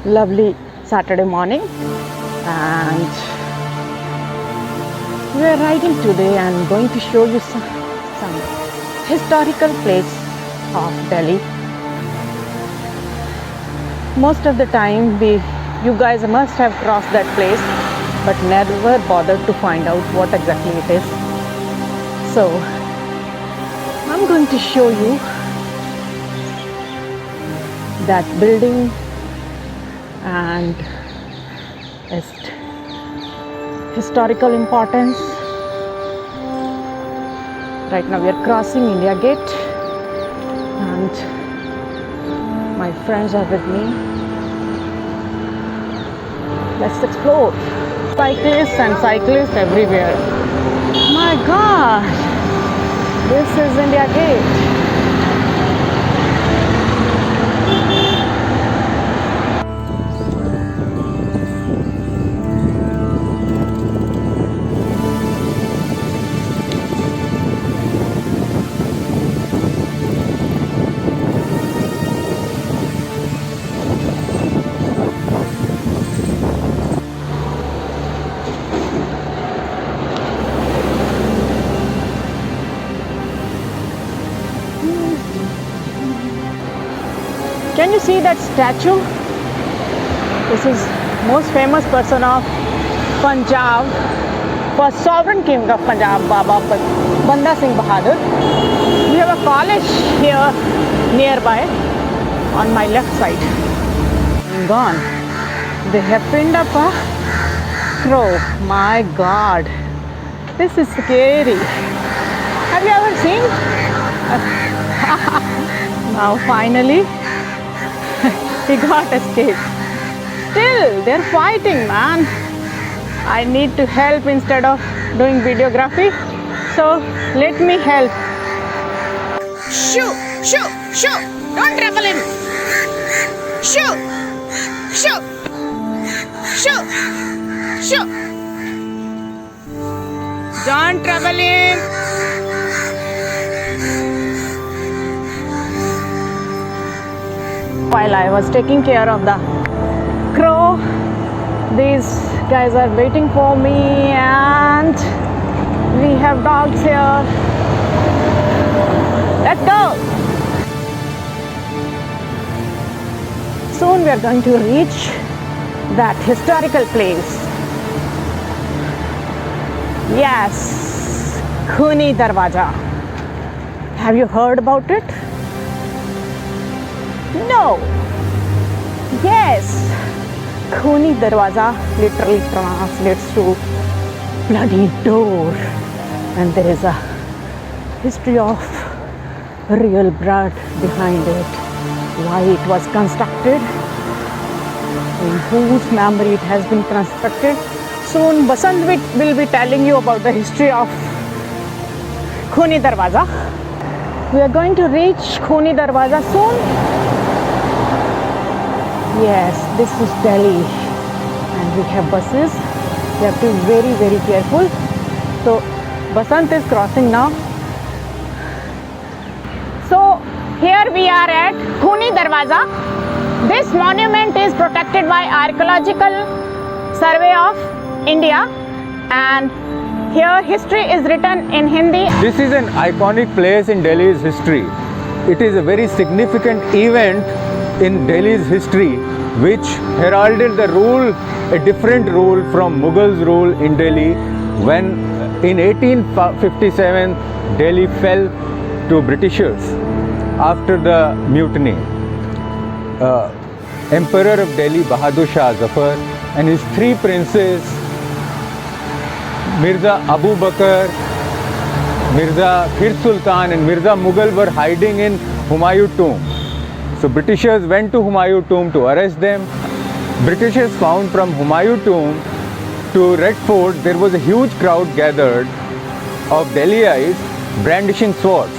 Lovely Saturday morning, and we are riding today and going to show you some historical place of Delhi. Most of the time you guys must have crossed that place but never bothered to find out what exactly it is. So I'm going to show you that building and its historical importance. Right now we are crossing India Gate and my friends are with me. Let's explore. Cyclists and cyclists everywhere. My God, this is India Gate. Can you see that statue? This is most famous person of Punjab, first sovereign king of Punjab, Baba Banda Singh Bahadur. We have a college here nearby on my left side. Gone. They have pinned up a crow. My God, this is scary. Have you ever seen? Now finally he got escaped. Still, they're fighting, man. I need to help instead of doing videography. So let me help. Shoo, shoo, shoo. Don't trouble him. Shoo, shoo, shoo, shoo. Don't trouble him. While I was taking care of the crow, these guys are waiting for me, and we have dogs here. Let's go. Soon we are going to reach that historical place. Yes, Khuni Darwaza. Have you heard about it? No. Yes. Khuni Darwaza literally translates to bloody door, and there is a history of real blood behind it, why it was constructed, in whose memory it has been constructed. Soon Basant will be telling you about the history of Khuni Darwaza. We are going to reach Khuni Darwaza soon. Yes, this is Delhi, and we have buses. We have to be very, very careful. So Basant is crossing now. So here we are at Khuni Darwaza. This monument is protected by Archaeological Survey of India, and here history is written in Hindi. This is an iconic place in Delhi's history. It is a very significant event in Delhi's history, which heralded the rule, a different rule from Mughals' rule in Delhi, when in 1857 Delhi fell to Britishers after the mutiny. Emperor of Delhi Bahadur Shah Zafar and his three princes, Mirza Abu Bakr, Mirza Fir Sultan and Mirza Mughal, were hiding in Humayun tomb. So Britishers went to Humayun tomb to arrest them, Britishers found from Humayun tomb to Red Fort, there was a huge crowd gathered of Delhiites brandishing swords.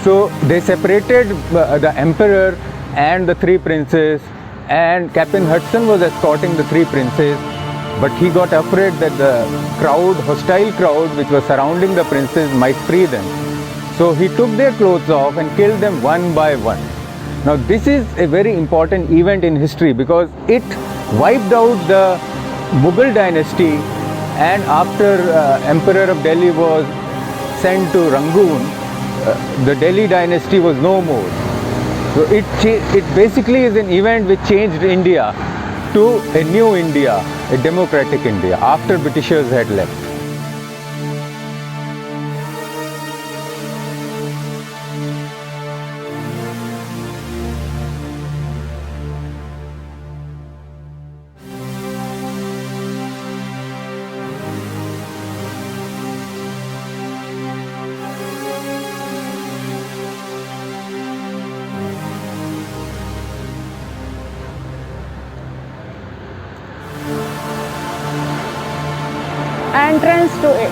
So they separated the emperor and the three princes, and Captain Hudson was escorting the three princes, but he got afraid that the crowd, hostile crowd which was surrounding the princes might free them. So he took their clothes off and killed them one by one. Now this is a very important event in history because it wiped out the Mughal dynasty, and after Emperor of Delhi was sent to Rangoon, the Delhi dynasty was no more. So it basically is an event which changed India to a new India, a democratic India, after Britishers had left. Entrance to it.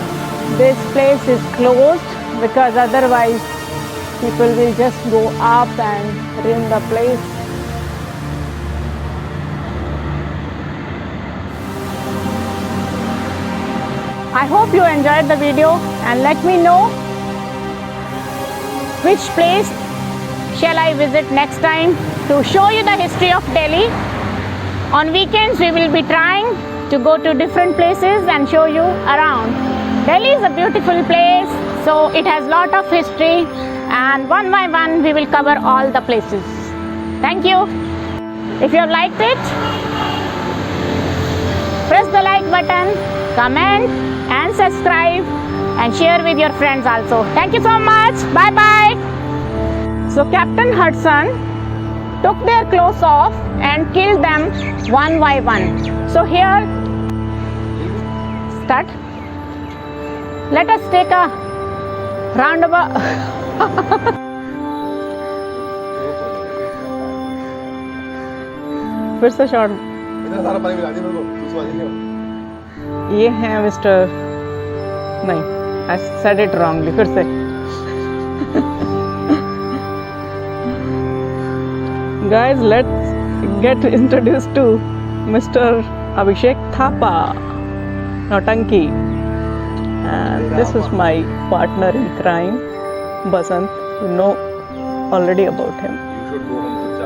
This place is closed because otherwise people will just go up and ruin the place. I hope you enjoyed the video and let me know which place shall I visit next time to show you the history of Delhi. On weekends we will be trying to go to different places and show you around. Delhi is a beautiful place, so it has lot of history, and one by one we will cover all the places. Thank you. If you have liked it, press the like button, comment and subscribe and share with your friends also. Thank you so much. Bye bye. So Captain Hudson took their clothes off and killed them one by one. So here, start. Let us take a roundabout. फिर से short. ये है mister. नहीं, I said it wrongly. फिर से. Guys, let's get introduced to Mr. Abhishek Thapa, Nautanki, and this is my partner in crime, Basant. You know already about him. You should go home.